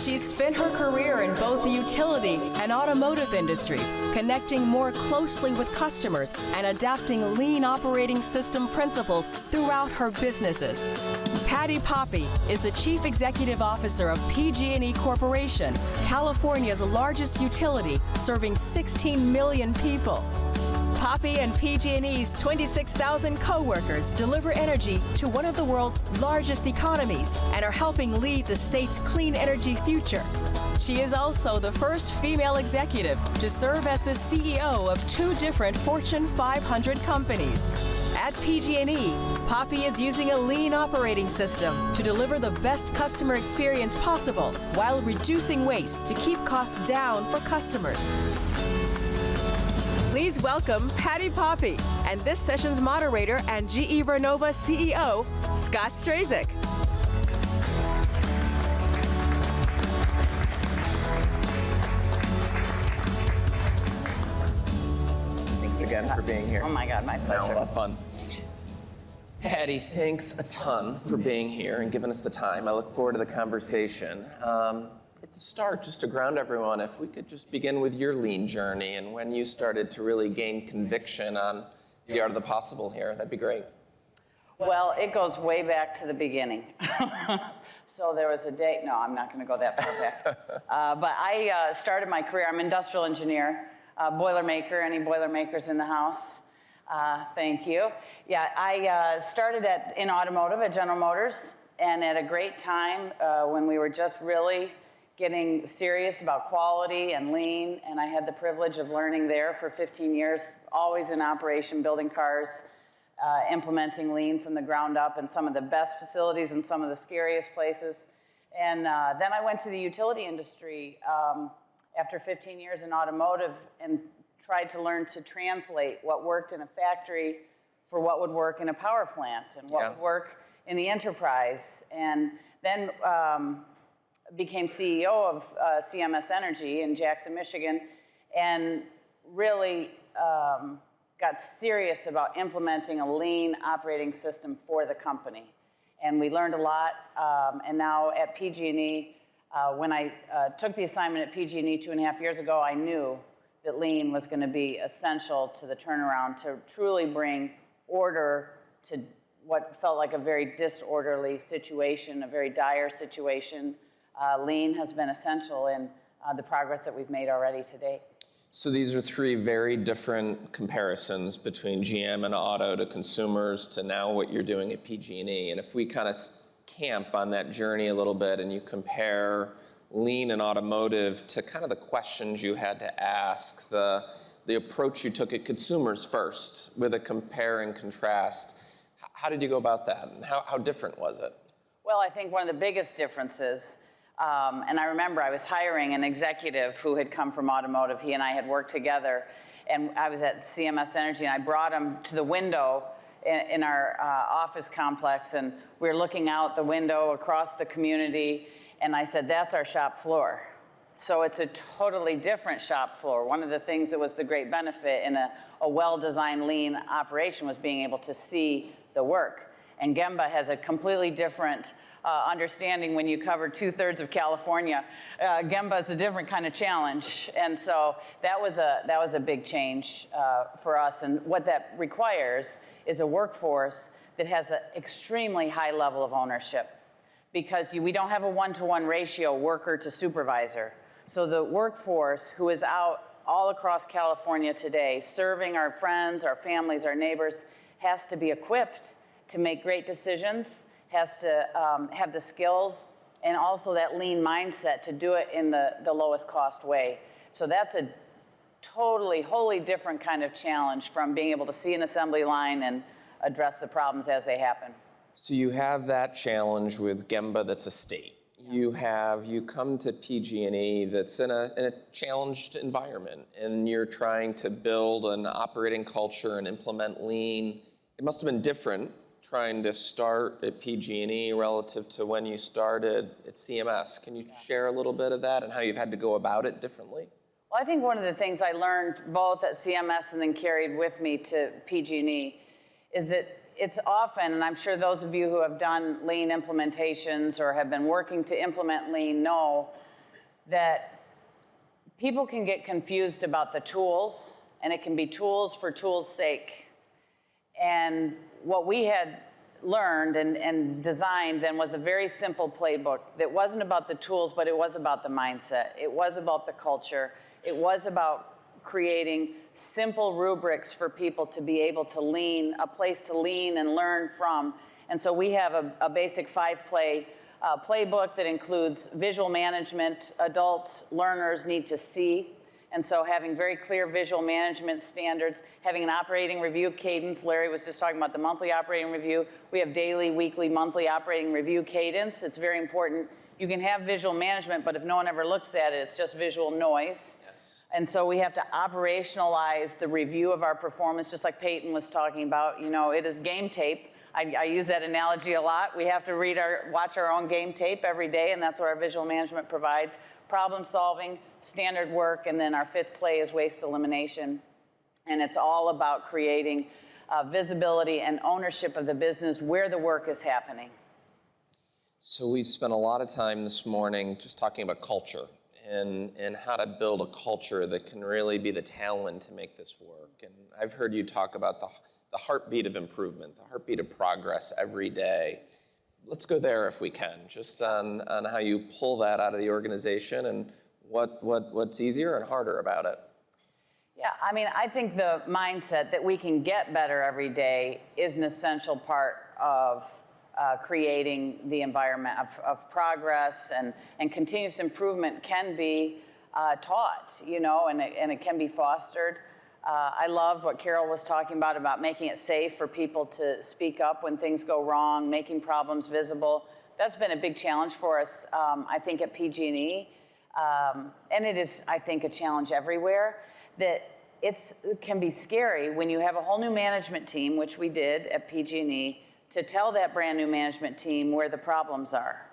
She's spent her career in both the utility and automotive industries, connecting more closely with customers and adapting lean operating system principles throughout her businesses. Patti Poppe is the Chief Executive Officer of PG&E Corporation, California's largest utility, serving 16 million people. Poppe and PG&E's 26,000 co-workers deliver energy to one of the world's largest economies and are helping lead the state's clean energy future. She is also the first female executive to serve as the CEO of 2 different Fortune 500 companies. At PG&E, Poppe is using a lean operating system to deliver the best customer experience possible while reducing waste to keep costs down for customers. Please welcome Patti Poppe and this session's moderator and GE Vernova CEO, Scott Strazik. Thanks again for being here. Oh my God, my pleasure. A lot of fun. Patti, thanks a ton for being here and giving us the time. I look forward to the conversation. At the start, just to ground everyone, if we could just begin with your lean journey and when you started to really gain conviction on the art of the possible here, that'd be great. Well, it goes way back to the beginning. So there was a day, no, I'm not going to go that far back. But I started my career, I'm an industrial engineer, Boilermaker, any Boilermakers in the house? Thank you. Yeah, I started in automotive at General Motors, and at a great time when we were just really getting serious about quality and lean, and I had the privilege of learning there for 15 years, always in operation, building cars, implementing lean from the ground up in some of the best facilities and some of the scariest places. And then I went to the utility industry after 15 years in automotive and tried to learn to translate what worked in a factory for what would work in a power plant and what would work in the enterprise. And then became CEO of CMS Energy in Jackson, Michigan, and really got serious about implementing a lean operating system for the company. And we learned a lot, and now at PG&E, when I took the assignment at PG&E 2.5 years ago, I knew that lean was going to be essential to the turnaround to truly bring order to what felt like a very disorderly situation, a very dire situation. Lean has been essential in the progress that we've made already to date. So these are 3 very different comparisons between GM and auto to consumers to now what you're doing at PG&E. And if we kind of camp on that journey a little bit and you compare lean and automotive to kind of the questions you had to ask, the approach you took at consumers first with a compare and contrast, how did you go about that and how different was it? Well, I think one of the biggest differences, and I remember I was hiring an executive who had come from automotive. He and I had worked together, and I was at CMS Energy, and I brought him to the window in our office complex, and we were looking out the window across the community, and I said, that's our shop floor. So it's a totally different shop floor. One of the things that was the great benefit in a well-designed lean operation was being able to see the work. And Gemba has a completely different understanding when you cover 2/3 of California. Gemba is a different kind of challenge. And so that was a big change for us. And what that requires is a workforce that has an extremely high level of ownership, because we don't have a 1-to-1 ratio worker to supervisor. So the workforce who is out all across California today, serving our friends, our families, our neighbors, has to be equipped to make great decisions, has to have the skills and also that lean mindset to do it in the lowest cost way. So that's a totally, wholly different kind of challenge from being able to see an assembly line and address the problems as they happen. So you have that challenge with Gemba that's a state. You come to PG&E that's in a challenged environment, and you're trying to build an operating culture and implement lean. It must have been different trying to start at PG&E relative to when you started at CMS. Can you share a little bit of that and how you've had to go about it differently? Well, I think one of the things I learned both at CMS and then carried with me to PG&E is that it's often, and I'm sure those of you who have done lean implementations or have been working to implement lean know that people can get confused about the tools, and it can be tools for tools' sake. And what we had learned and designed then was a very simple playbook that wasn't about the tools, but it was about the mindset. It was about the culture. It was about creating simple rubrics for people to be able to lean, a place to lean and learn from. And so we have a basic 5-play playbook that includes visual management. Adult learners need to see. And so having very clear visual management standards, having an operating review cadence. Larry was just talking about the monthly operating review. We have daily, weekly, monthly operating review cadence. It's very important. You can have visual management, but if no one ever looks at it, it's just visual noise. Yes. And so we have to operationalize the review of our performance, just like Peyton was talking about. You know, it is game tape. I use that analogy a lot. We have to watch our own game tape every day, and that's what our visual management provides. Problem solving, standard work, and then our 5th play is waste elimination. And it's all about creating visibility and ownership of the business where the work is happening. So we've spent a lot of time this morning just talking about culture and how to build a culture that can really be the talent to make this work. And I've heard you talk about the heartbeat of improvement, the heartbeat of progress every day. Let's go there if we can, just on how you pull that out of the organization and what's easier and harder about it. Yeah, I mean, I think the mindset that we can get better every day is an essential part of creating the environment of progress, and continuous improvement can be taught, you know, and it can be fostered. I loved what Carol was talking about making it safe for people to speak up when things go wrong, making problems visible. That's been a big challenge for us, I think, at PG&E. And it is, I think, a challenge everywhere, that it can be scary when you have a whole new management team, which we did at PG&E, to tell that brand new management team where the problems are.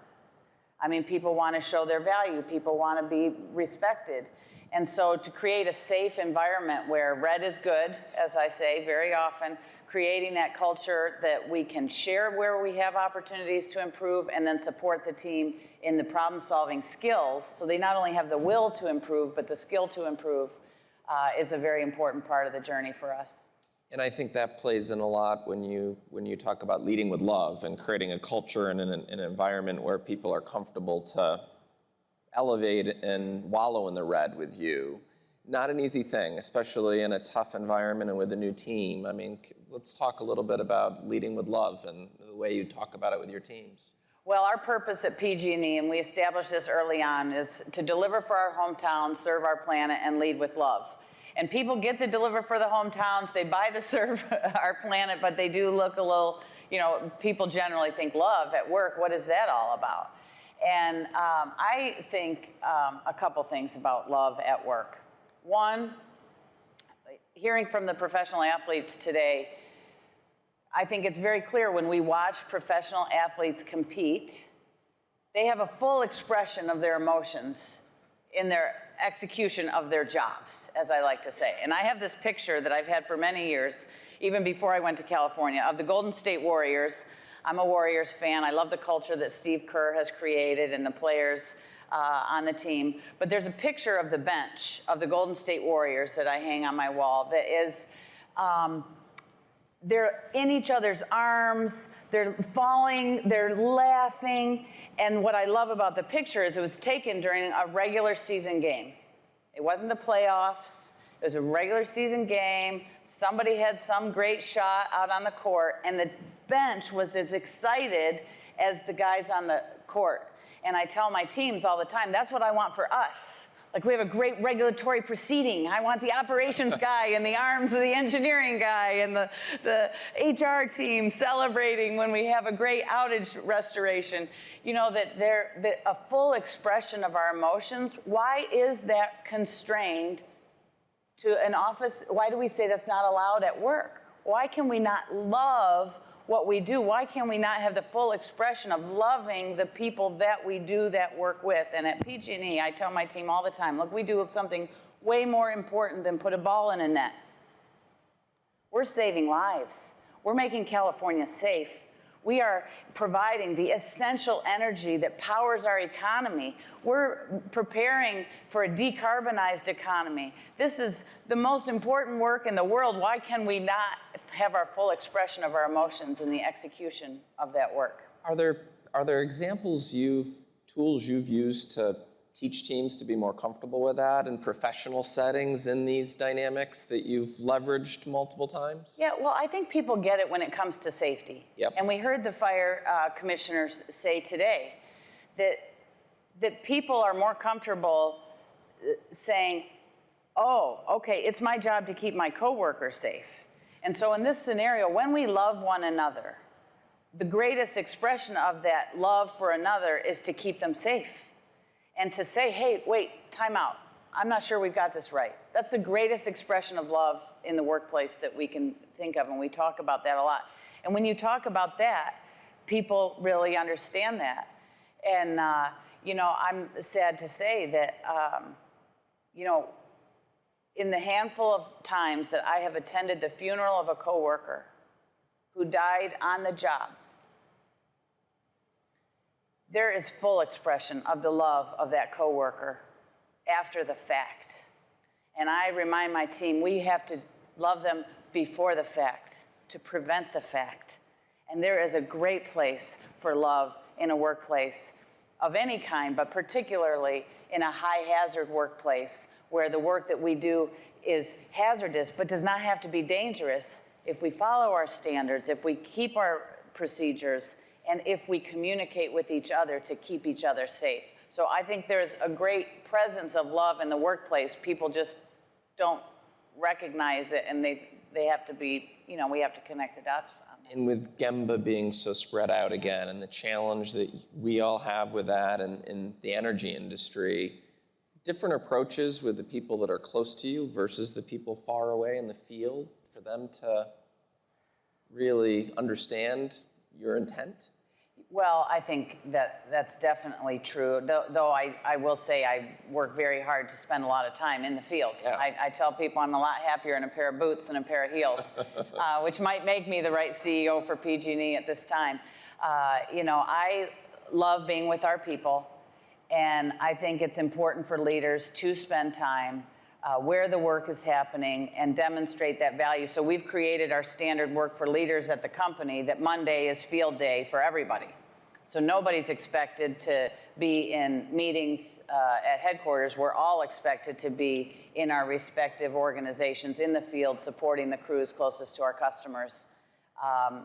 I mean, people want to show their value. People want to be respected. And so to create a safe environment where red is good, as I say very often, creating that culture that we can share where we have opportunities to improve, and then support the team in the problem-solving skills, so they not only have the will to improve, but the skill to improve, is a very important part of the journey for us. And I think that plays in a lot when you talk about leading with love and creating a culture and an environment where people are comfortable to elevate and wallow in the red with you. Not an easy thing, especially in a tough environment and with a new team. I mean, let's talk a little bit about leading with love and the way you talk about it with your teams. Well, our purpose at PG&E, and we established this early on, is to deliver for our hometown, serve our planet, and lead with love. And people get the deliver for the hometowns, they buy the serve our planet, but they do look a little, you know, people generally think love at work, what is that all about? And I think a couple things about love at work. One, hearing from the professional athletes today, I think it's very clear when we watch professional athletes compete, they have a full expression of their emotions in their execution of their jobs, as I like to say. And I have this picture that I've had for many years, even before I went to California, of the Golden State Warriors. I'm a Warriors fan. I love the culture that Steve Kerr has created and the players on the team. But there's a picture of the bench of the Golden State Warriors that I hang on my wall that is, they're in each other's arms, they're falling, they're laughing. And what I love about the picture is it was taken during a regular season game. It wasn't the playoffs. It was a regular season game. Somebody had some great shot out on the court, and the bench was as excited as the guys on the court. And I tell my teams all the time, that's what I want for us. Like, we have a great regulatory proceeding. I want the operations guy in the arms of the engineering guy and the HR team celebrating when we have a great outage restoration. You know, that a full expression of our emotions. Why is that constrained to an office? Why do we say that's not allowed at work? Why can we not love what we do? Why can we not have the full expression of loving the people that we do that work with? And at PG&E, I tell my team all the time, look, we do something way more important than put a ball in a net. We're saving lives. We're making California safe. We are providing the essential energy that powers our economy. We're preparing for a decarbonized economy. This is the most important work in the world. Why can we not have our full expression of our emotions in the execution of that work? Are there examples tools you've used to teach teams to be more comfortable with that in professional settings in these dynamics that you've leveraged multiple times? Yeah, well, I think people get it when it comes to safety. Yep. And we heard the fire commissioners say today that people are more comfortable saying, oh, okay, it's my job to keep my coworkers safe. And so in this scenario, when we love one another, the greatest expression of that love for another is to keep them safe. And to say, hey, wait, time out. I'm not sure we've got this right. That's the greatest expression of love in the workplace that we can think of, and we talk about that a lot. And when you talk about that, people really understand that. And, I'm sad to say that, in the handful of times that I have attended the funeral of a coworker who died on the job, there is full expression of the love of that coworker after the fact. And I remind my team, we have to love them before the fact to prevent the fact. And there is a great place for love in a workplace of any kind, but particularly in a high hazard workplace where the work that we do is hazardous but does not have to be dangerous if we follow our standards, if we keep our procedures, and if we communicate with each other to keep each other safe. So I think there's a great presence of love in the workplace. People just don't recognize it, and they have to be, we have to connect the dots on that. And with Gemba being so spread out again, and the challenge that we all have with that in the energy industry, different approaches with the people that are close to you versus the people far away in the field, for them to really understand your intent? Well, I think that's definitely true, though I will say I work very hard to spend a lot of time in the field. Yeah. I tell people I'm a lot happier in a pair of boots than a pair of heels, which might make me the right CEO for PG&E at this time. I love being with our people, and I think it's important for leaders to spend time where the work is happening and demonstrate that value. So we've created our standard work for leaders at the company that Monday is field day for everybody. So nobody's expected to be in meetings at headquarters. We're all expected to be in our respective organizations in the field supporting the crews closest to our customers.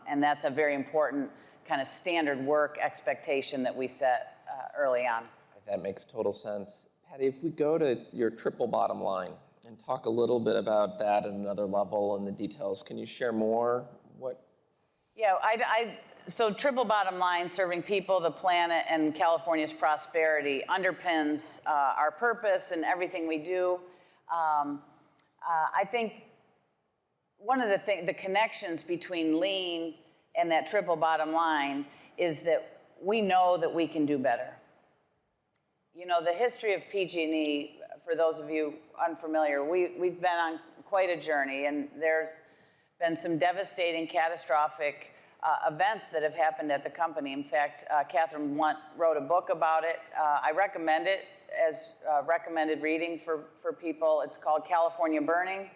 And that's a very important kind of standard work expectation that we set early on. That makes total sense. Patti, if we go to your triple bottom line and talk a little bit about that at another level and the details, can you share more? Yeah, so triple bottom line, serving people, the planet, and California's prosperity underpins our purpose and everything we do. I think one of the connections between lean and that triple bottom line is that we know that we can do better. The history of PG&E, for those of you unfamiliar, we've been on quite a journey, and there's been some devastating, catastrophic events that have happened at the company. In fact, Catherine Blunt wrote a book about it. I recommend it as recommended reading for people. It's called California Burning,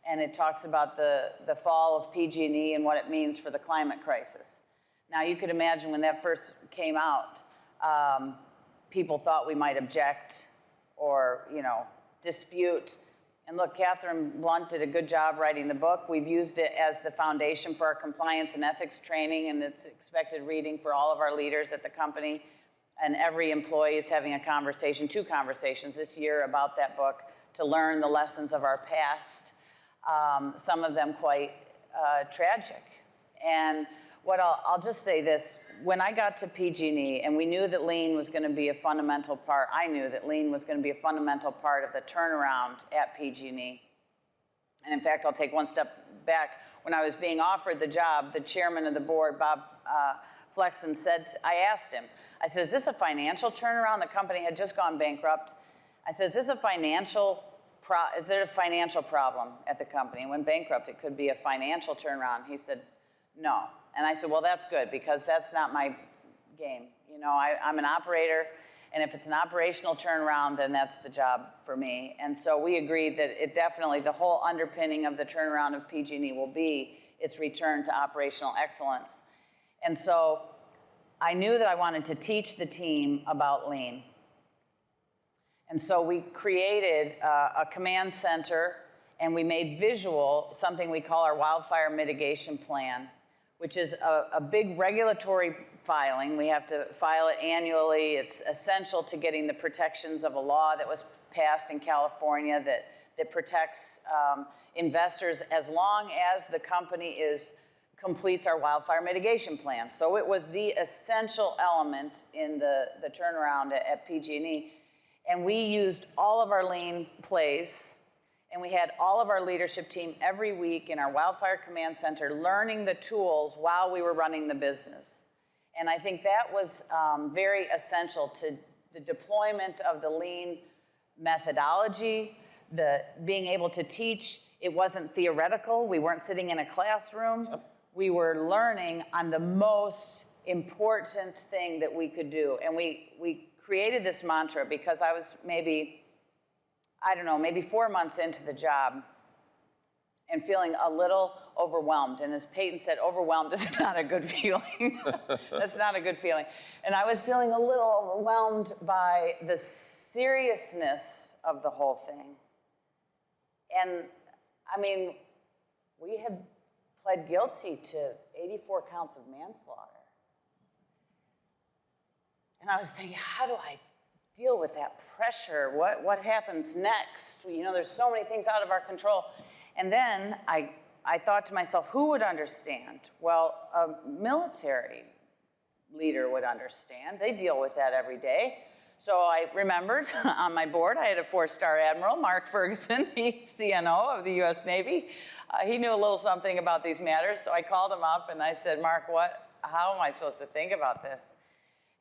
and it talks about the fall of PG&E and what it means for the climate crisis. Now, you could imagine when that first came out, people thought we might object or, dispute. And look, Catherine Blunt did a good job writing the book. We've used it as the foundation for our compliance and ethics training, and it's expected reading for all of our leaders at the company. And every employee is having two conversations this year about that book to learn the lessons of our past, some of them quite tragic. And I'll just say this, when I got to PG&E and we knew that lean was going to be a fundamental part, I knew that lean was going to be a fundamental part of the turnaround at PG&E. And in fact, I'll take one step back. When I was being offered the job, the chairman of the board, Bob Flexen, I asked him, I said, is this a financial turnaround? The company had just gone bankrupt. I said, is there a financial problem at the company? It went bankrupt, it could be a financial turnaround. He said, no. And I said, well, that's good, because that's not my game. You know, I'm an operator, and if it's an operational turnaround, then that's the job for me. And so we agreed that it definitely, the whole underpinning of the turnaround of PG&E will be its return to operational excellence. And so I knew that I wanted to teach the team about lean. And so we created a command center, and we made visual something we call our wildfire mitigation plan, which is a big regulatory filing. We have to file it annually. It's essential to getting the protections of a law that was passed in California that protects investors as long as the company completes our wildfire mitigation plan. So it was the essential element in the turnaround at PG&E. And we used all of our lean plays, and we had all of our leadership team every week in our wildfire command center learning the tools while we were running the business. And I think that was very essential to the deployment of the lean methodology, the being able to teach. It wasn't theoretical. We weren't sitting in a classroom. Yep. We were learning on the most important thing that we could do. And we created this mantra because I was maybe 4 months into the job and feeling a little overwhelmed. And as Peyton said, overwhelmed is not a good feeling. That's not a good feeling. And I was feeling a little overwhelmed by the seriousness of the whole thing. And I mean, we had pled guilty to 84 counts of manslaughter. And I was thinking, how do I deal with that pressure? What happens next? You know, there's so many things out of our control. And then I thought to myself, who would understand? Well, a military leader would understand. They deal with that every day. So I remembered on my board, I had a 4-star admiral, Mark Ferguson, he's CNO of the U.S. Navy. He knew a little something about these matters, so I called him up and I said, Mark, how am I supposed to think about this?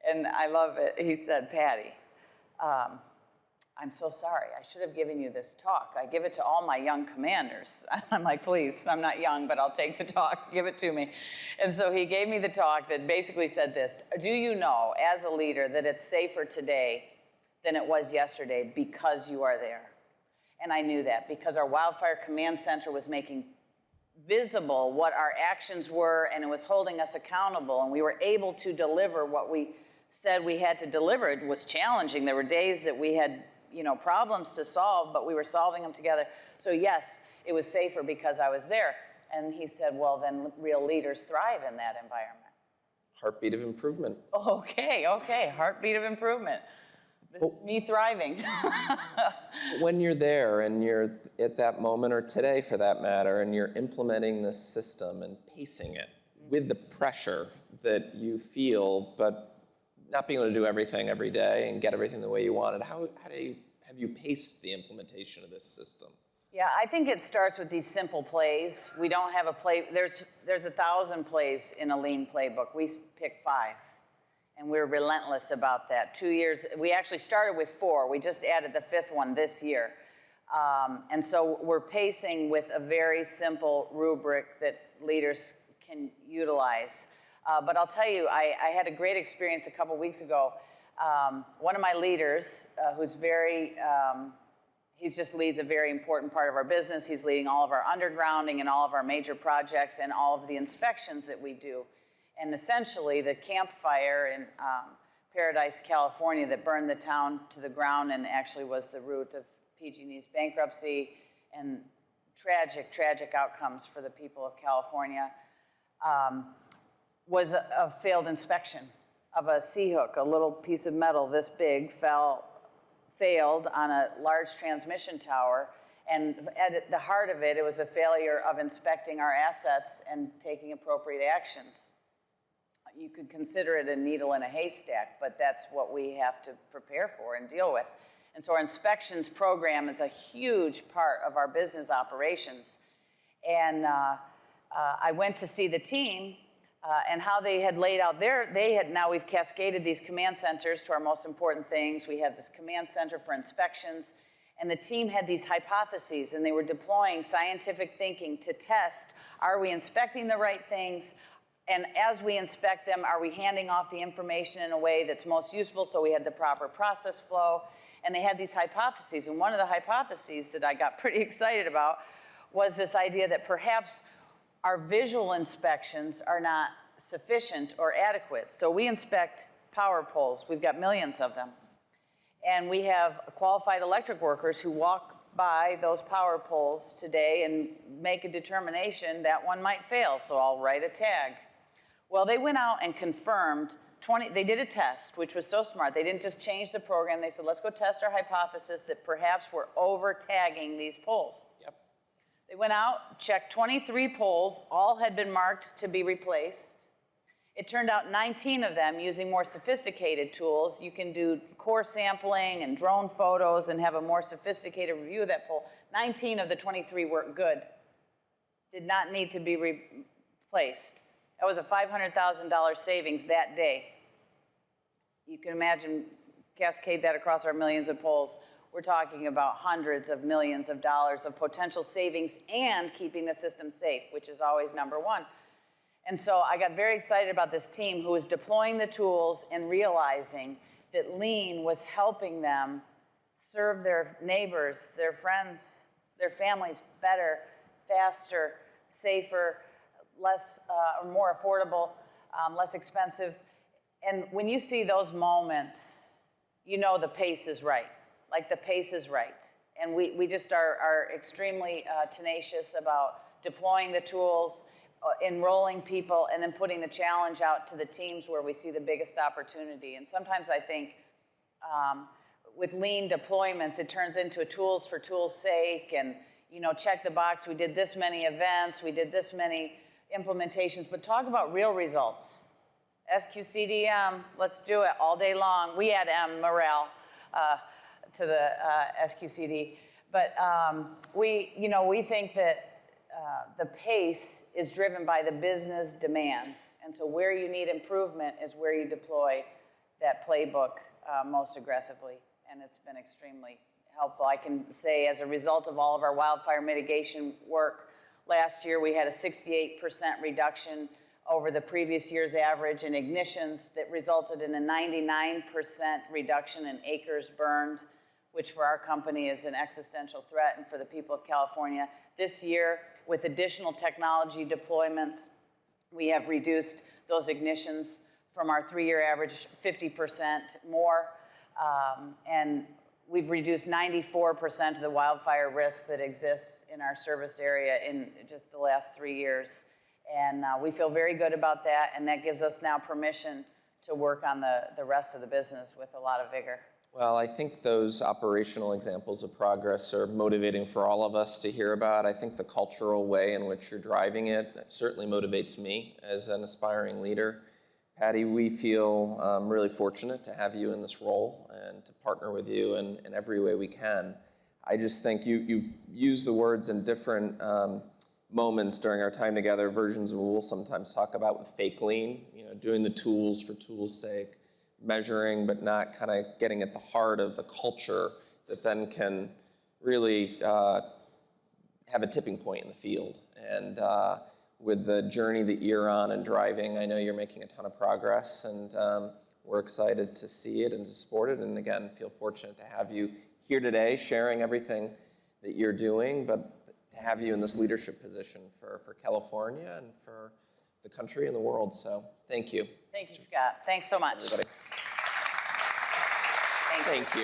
And I love it. He said, Patty, I'm so sorry. I should have given you this talk. I give it to all my young commanders. I'm like, please, I'm not young, but I'll take the talk. Give it to me. And so he gave me the talk that basically said this: do you know, as a leader, that it's safer today than it was yesterday because you are there? And I knew that because our wildfire command center was making visible what our actions were, and it was holding us accountable, and we were able to deliver what we said we had to deliver. It was challenging. There were days that we had, problems to solve, but we were solving them together. So yes, it was safer because I was there. And he said, well, then real leaders thrive in that environment. Heartbeat of improvement. Okay, heartbeat of improvement. This is me thriving. When you're there and you're at that moment, or today for that matter, and you're implementing this system and pacing it with the pressure that you feel, but not being able to do everything every day and get everything the way you wanted, have you paced the implementation of this system? Yeah, I think it starts with these simple plays. We don't have a play. There's 1,000 plays in a lean playbook. We pick 5, and we're relentless about that. 2 years, we actually started with 4. We just added the 5th one this year. And so we're pacing with a very simple rubric that leaders can utilize. But I'll tell you, I had a great experience a couple weeks ago. One of my leaders, who's he just leads a very important part of our business. He's leading all of our undergrounding and all of our major projects and all of the inspections that we do. And essentially, the campfire in Paradise, California, that burned the town to the ground and actually was the root of PG&E's bankruptcy and tragic outcomes for the people of California, was a failed inspection of a C-hook. A little piece of metal this big failed on a large transmission tower, and at the heart of it, it was a failure of inspecting our assets and taking appropriate actions. You could consider it a needle in a haystack, but that's what we have to prepare for and deal with. And so our inspections program is a huge part of our business operations. And I went to see the team, and how they had laid out now we've cascaded these command centers to our most important things. We have this command center for inspections, and the team had these hypotheses, and they were deploying scientific thinking to test, are we inspecting the right things? And as we inspect them, are we handing off the information in a way that's most useful so we had the proper process flow? And they had these hypotheses. And one of the hypotheses that I got pretty excited about was this idea that perhaps our visual inspections are not sufficient or adequate. So we inspect power poles. We've got millions of them. And we have qualified electric workers who walk by those power poles today and make a determination that one might fail, so I'll write a tag. Well, they went out and confirmed they did a test, which was so smart. They didn't just change the program. They said, let's go test our hypothesis that perhaps we're over-tagging these poles. Yep. They went out, checked 23 poles. All had been marked to be replaced. It turned out 19 of them, using more sophisticated tools, you can do core sampling and drone photos and have a more sophisticated review of that pole. 19 of the 23 were good, did not need to be replaced. That was a $500,000 savings that day. You can imagine, cascade that across our millions of poles. We're talking about hundreds of millions of dollars of potential savings and keeping the system safe, which is always number one. And so I got very excited about this team who was deploying the tools and realizing that Lean was helping them serve their neighbors, their friends, their families better, faster, safer, less, more affordable, less expensive. And when you see those moments, you know the pace is right. Like the pace is right. And we just are extremely tenacious about deploying the tools, enrolling people, and then putting the challenge out to the teams where we see the biggest opportunity. And sometimes I think with Lean deployments, it turns into a tools for tools' sake, and check the box. We did this many events, we did this many implementations, but talk about real results. SQCDM, let's do it all day long. We add morale to the SQCD, but we think that the pace is driven by the business demands, and so where you need improvement is where you deploy that playbook most aggressively, and it's been extremely helpful. I can say as a result of all of our wildfire mitigation work, last year we had a 68% reduction over the previous year's average in ignitions that resulted in a 99% reduction in acres burned, which for our company is an existential threat, and for the people of California. This year, with additional technology deployments, we have reduced those ignitions from our 3-year average 50% more, and we've reduced 94% of the wildfire risk that exists in our service area in just the last 3 years. And we feel very good about that, and that gives us now permission to work on the rest of the business with a lot of vigor. Well, I think those operational examples of progress are motivating for all of us to hear about. I think the cultural way in which you're driving it certainly motivates me as an aspiring leader. Patti, we feel really fortunate to have you in this role and to partner with you in every way we can. I just think you use the words in different moments during our time together, versions of what we'll sometimes talk about with fake lean, doing the tools for tools' sake, measuring but not kind of getting at the heart of the culture that then can really have a tipping point in the field. And with the journey that you're on and driving, I know you're making a ton of progress, and we're excited to see it and to support it. And again, feel fortunate to have you here today sharing everything that you're doing, but to have you in this leadership position for California and for the country and the world. So thank you. Thank you, Scott. Thanks so much. Everybody. Thank you.